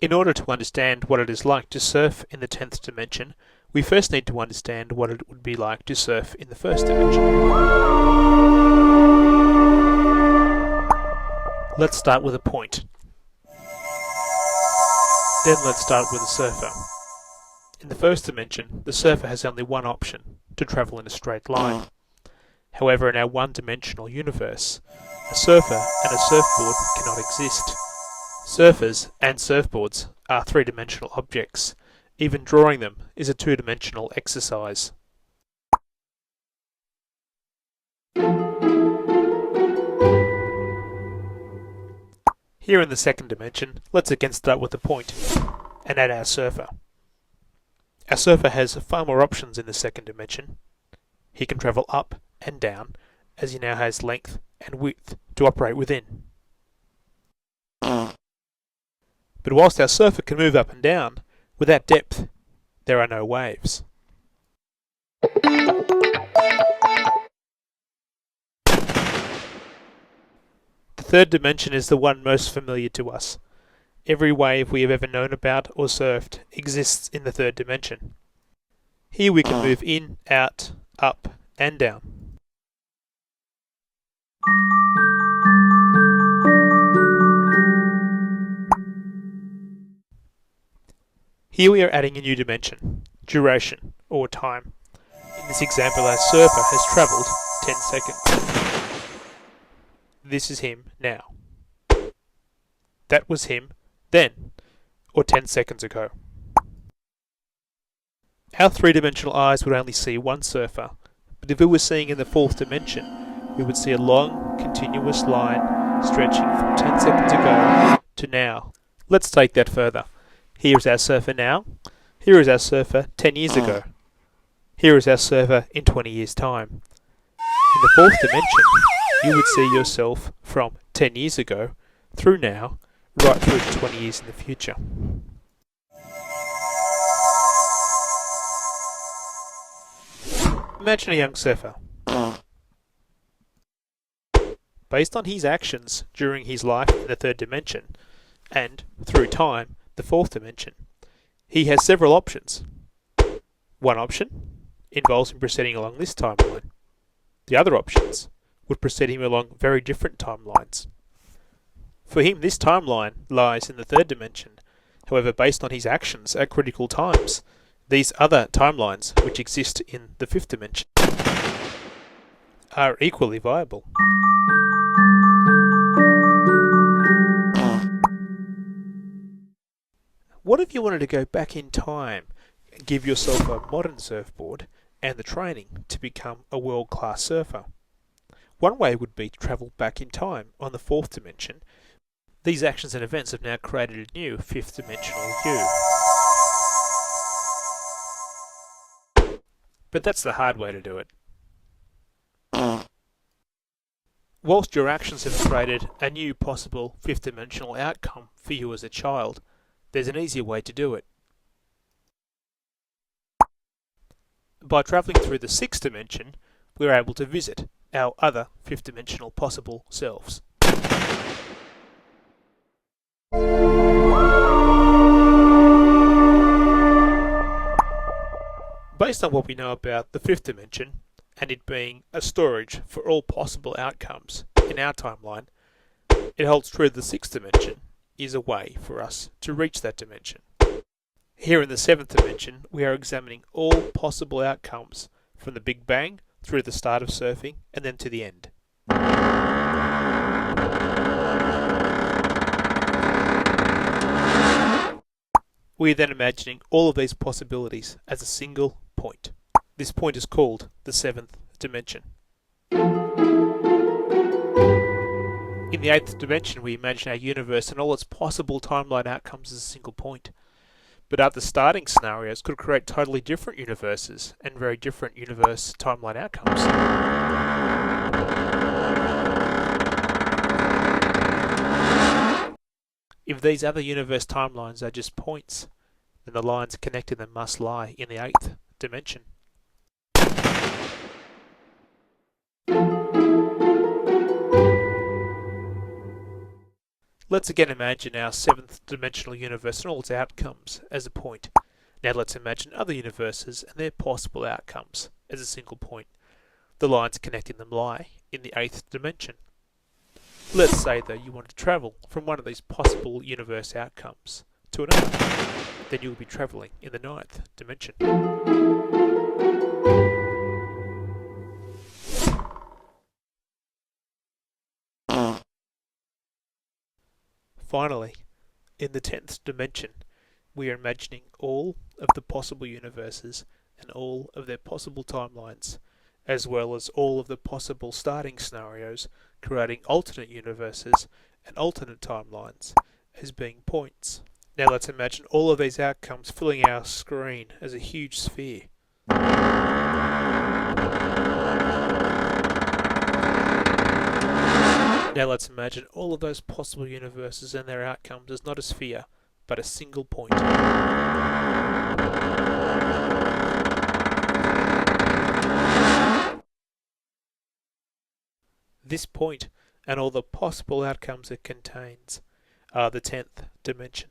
In order to understand what it is like to surf in the 10th dimension, we first need to understand what it would be like to surf in the first dimension. Let's start with a point. Then let's start with a surfer. In the first dimension, the surfer has only one option, to travel in a straight line. However, in our one-dimensional universe, a surfer and a surfboard cannot exist. Surfers and surfboards are three-dimensional objects. Even drawing them is a two-dimensional exercise. Here in the second dimension, let's again start with a point and add our surfer. Our surfer has far more options in the second dimension. He can travel up and down, as he now has length and width to operate within. But whilst our surfer can move up and down, without depth, there are no waves. The third dimension is the one most familiar to us. Every wave we have ever known about or surfed exists in the third dimension. Here we can move in, out, up, and down. Here we are adding a new dimension, duration, or time. In this example, our surfer has travelled 10 seconds. This is him now. That was him then, or 10 seconds ago. Our three-dimensional eyes would only see one surfer, but if we were seeing in the fourth dimension, we would see a long, continuous line stretching from 10 seconds ago to now. Let's take that further. Here is our surfer now. Here is our surfer 10 years ago. Here is our surfer in 20 years' time. In the fourth dimension, you would see yourself from 10 years ago, through now, right through to 20 years in the future. Imagine a young surfer. Based on his actions during his life in the third dimension, and through time, the fourth dimension, he has several options. One option involves him proceeding along this timeline. The other options would proceed him along very different timelines. For him, this timeline lies in the third dimension. However, based on his actions at critical times, these other timelines, which exist in the fifth dimension, are equally viable. What if you wanted to go back in time and give yourself a modern surfboard and the training to become a world-class surfer? One way would be to travel back in time on the fourth dimension. These actions and events have now created a new fifth dimensional you. But that's the hard way to do it. Whilst your actions have created a new possible fifth dimensional outcome for you as a child, there's an easier way to do it. By travelling through the sixth dimension, we're able to visit our other fifth dimensional possible selves. Based on what we know about the fifth dimension, and it being a storage for all possible outcomes in our timeline, it holds true that the sixth dimension is a way for us to reach that dimension. Here in the seventh dimension, we are examining all possible outcomes from the Big Bang through the start of surfing and then to the end. We are then imagining all of these possibilities as a single point. This point is called the seventh dimension. In the eighth dimension, we imagine our universe and all its possible timeline outcomes as a single point. But other starting scenarios could create totally different universes and very different universe timeline outcomes. If these other universe timelines are just points, then the lines connecting them must lie in the eighth dimension. Let's again imagine our seventh dimensional universe and all its outcomes as a point. Now let's imagine other universes and their possible outcomes as a single point. The lines connecting them lie in the eighth dimension. Let's say though you want to travel from one of these possible universe outcomes to another. Then you will be travelling in the ninth dimension. Finally, in the 10th dimension, we are imagining all of the possible universes and all of their possible timelines, as well as all of the possible starting scenarios, creating alternate universes and alternate timelines as being points. Now let's imagine all of these outcomes filling our screen as a huge sphere. Now let's imagine all of those possible universes and their outcomes as not a sphere, but a single point. This point and all the possible outcomes it contains are the 10th dimension.